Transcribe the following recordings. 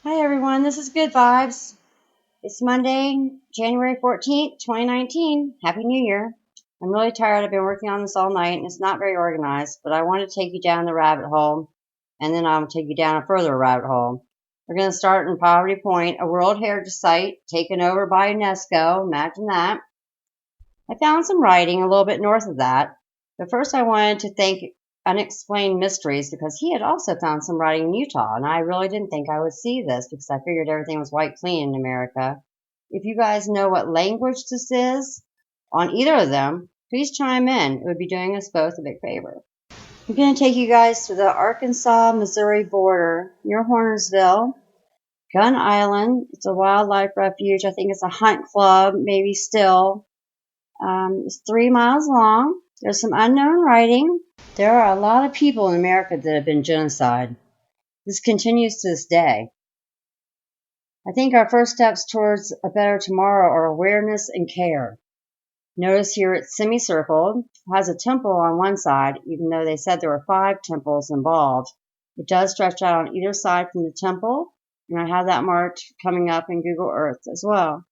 Hi everyone, this is Good Vibes. It's Monday, January 14th, 2019. Happy New Year. I'm really tired. I've been working on this all night and it's not very organized, but I want to take you down the rabbit hole and then I'll take you down a further rabbit hole. We're going to start in Poverty Point, a World Heritage Site taken over by UNESCO. Imagine that. I found some writing a little bit north of that, but first I wanted to thank Unexplained Mysteries because he had also found some writing in Utah, and I really didn't think I would see this because I figured everything was white clean in America. If you guys know what language this is on either of them, please chime in. It would be doing us both a big favor. I'm going to take you guys to the Arkansas-Missouri border near Hornersville, Gun Island. It's a wildlife refuge. I think it's a hunt club, maybe still. It's 3 miles long. There's some unknown writing. There are a lot of people in America that have been genocide. This continues to this day. I think our first steps towards a better tomorrow are awareness and care. Notice here it's semicircled, has a temple on one side, even though they said there were 5 temples involved. It does stretch out on either side from the temple, and I have that marked coming up in Google Earth as well.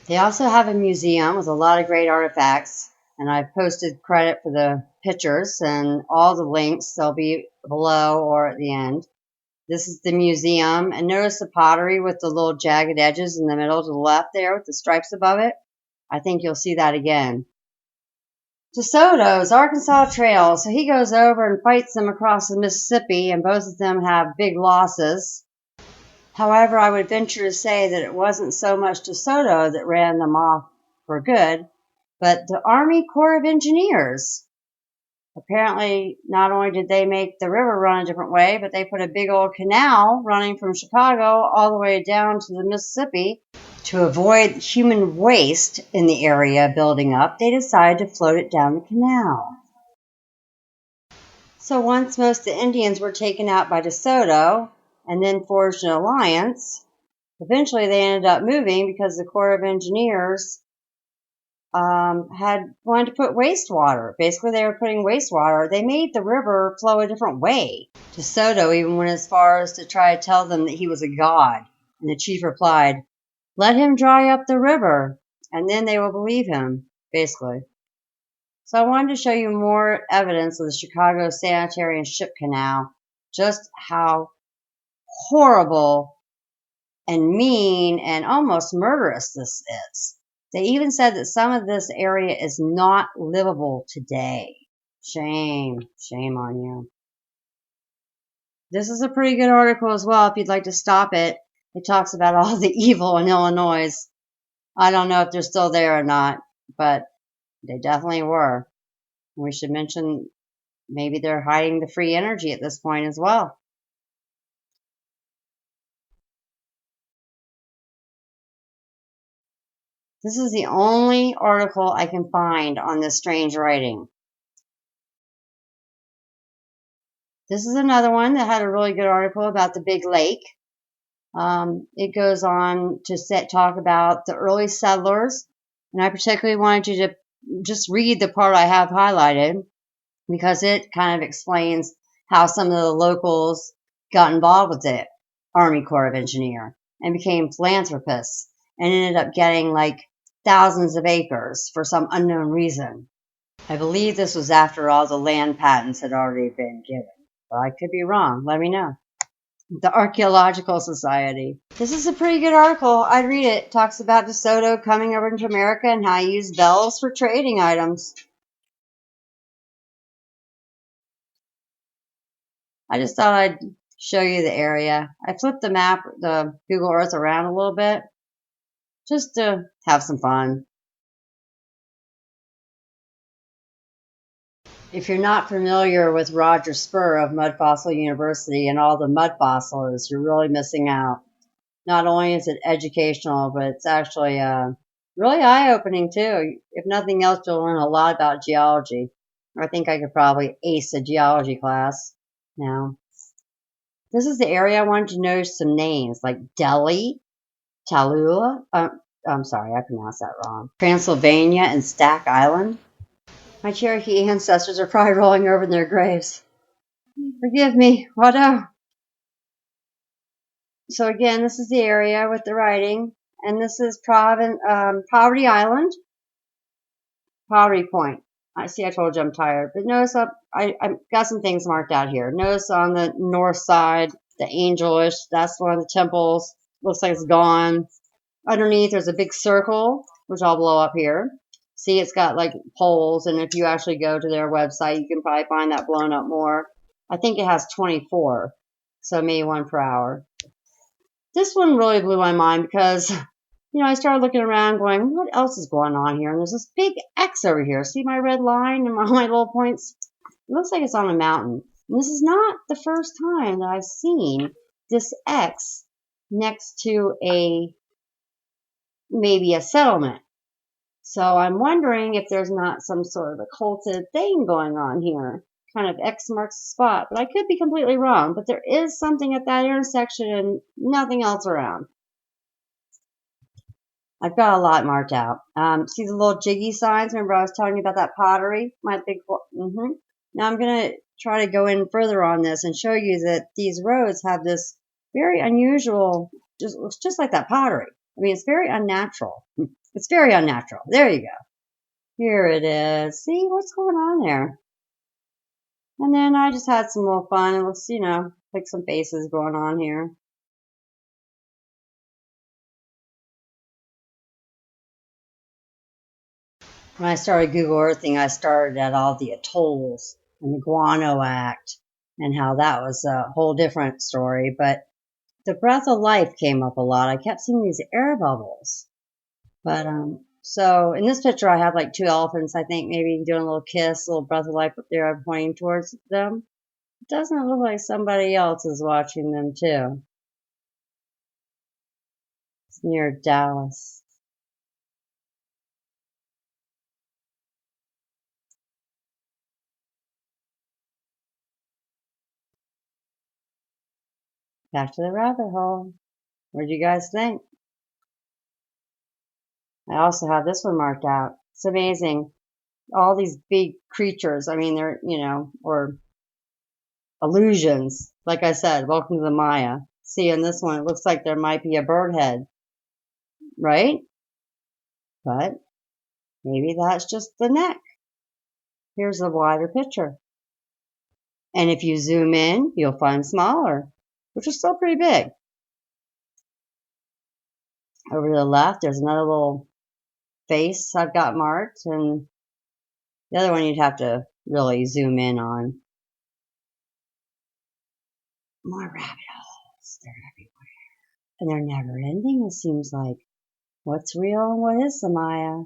They also have a museum with a lot of great artifacts, and I've posted credit for the pictures and all the links. They'll be below or at the end. This is the museum, and notice the pottery with the little jagged edges in the middle to the left there with the stripes above it. I think you'll see that again. Desoto's Arkansas Trail. So he goes over and fights them across the Mississippi, and both of them have big losses. However, I would venture to say that it wasn't so much Desoto that ran them off for good, but the Army Corps of Engineers. Apparently, not only did they make the river run a different way, but they put a big old canal running from Chicago all the way down to the Mississippi. To avoid human waste in the area building up, they decided to float it down the canal. So once most of the Indians were taken out by Desoto, and then forged an alliance. Eventually, they ended up moving because the Corps of Engineers had wanted to put wastewater. Basically, they were putting wastewater. They made the river flow a different way. DeSoto even went as far as to try to tell them that he was a god. And the chief replied, "Let him dry up the river, and then they will believe him," basically. So I wanted to show you more evidence of the Chicago Sanitary and Ship Canal, just how horrible and mean and almost murderous this is. They even said that some of this area is not livable today. Shame on you. This is a pretty good article as well if you'd like to stop it. It talks about all the evil in Illinois. I don't know if they're still there or not, but they definitely were. We should mention maybe they're hiding the free energy at this point as well. This is the only article I can find on this strange writing. This is another one that had a really good article about the Big Lake. It goes on to talk about the early settlers, and I particularly wanted you to just read the part I have highlighted because it kind of explains how some of the locals got involved with the Army Corps of Engineers and became philanthropists and ended up getting like thousands of acres for some unknown reason. I believe this was after all the land patents had already been given, but I could be wrong. Let me know. The Archaeological Society. This is a pretty good article. I'd read it. It talks about DeSoto coming over into America and how he used bells for trading items. I just thought I'd show you the area. I flipped the map, the Google Earth around a little bit just to have some fun. If you're not familiar with Roger Spur of Mud Fossil University and all the mud fossils, you're really missing out. Not only is it educational, but it's actually really eye-opening too. If nothing else, you'll learn a lot about geology. I think I could probably ace a geology class now. This is the area I wanted to know some names, like Delhi, Tallulah. I'm sorry, I pronounced that wrong. Transylvania and Stack Island. My Cherokee ancestors are probably rolling over in their graves. Forgive me, Watto. So again, this is the area with the writing, and this is Poverty Island, Poverty Point. I see. I told you I'm tired, but notice I've got some things marked out here. Notice on the north side, the angelish. That's one of the temples. Looks like it's gone. Underneath, there's a big circle, which I'll blow up here. See, it's got like poles, and if you actually go to their website, you can probably find that blown up more. I think it has 24, so maybe 1 per hour. This one really blew my mind because, I started looking around going, what else is going on here? And there's this big X over here. See my red line and my little points? It looks like it's on a mountain. And this is not the first time that I've seen this X next to maybe a settlement. So I'm wondering if there's not some sort of occulted thing going on here. Kind of X marks the spot, but I could be completely wrong. But there is something at that intersection and nothing else around. I've got a lot marked out. See the little jiggy signs? Remember I was telling you about that pottery? My big. Now I'm going to try to go in further on this and show you that these roads have this very unusual, looks just like that pottery. I mean, it's very unnatural. It's very unnatural. There you go. Here it is. See what's going on there? And then I just had some little fun. It looks, like some faces going on here. When I started Google Earthing, I started at all the atolls and the Guano Act and how that was a whole different story. But the breath of life came up a lot. I kept seeing these air bubbles. But so in this picture, I have like 2 elephants, I think, maybe doing a little kiss, a little breath of life up there. I'm pointing towards them. It doesn't look like somebody else is watching them too. It's near Dallas. Back to the rabbit hole. What do you guys think? I also have this one marked out. It's amazing. All these big creatures. I mean, they're, or illusions. Like I said, welcome to the Maya. See, in this one, it looks like there might be a bird head, right? But maybe that's just the neck. Here's a wider picture. And if you zoom in, you'll find smaller, which is still pretty big. Over to the left, there's another little face I've got marked, and the other one you'd have to really zoom in on. More rabbit holes. They're everywhere. And they're never ending, it seems like. What's real and what is the Maya?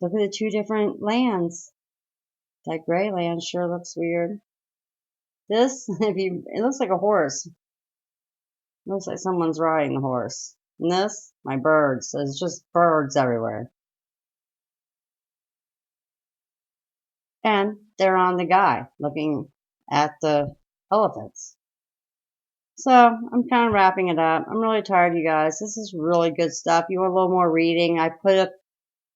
Look at the 2 different lands. That gray land sure looks weird. This, it looks like a horse. It looks like someone's riding the horse. And this, my birds. There's just birds everywhere. And they're on the guy looking at the elephants. So I'm kind of wrapping it up. I'm really tired, you guys. This is really good stuff. You want a little more reading? I put up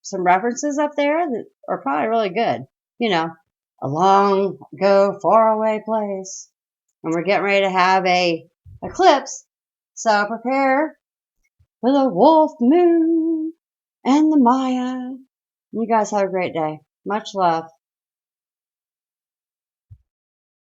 some references up there that are probably really good. A long ago, far away place. And we're getting ready to have a eclipse. So prepare for the wolf moon and the Maya. You guys have a great day. Much love.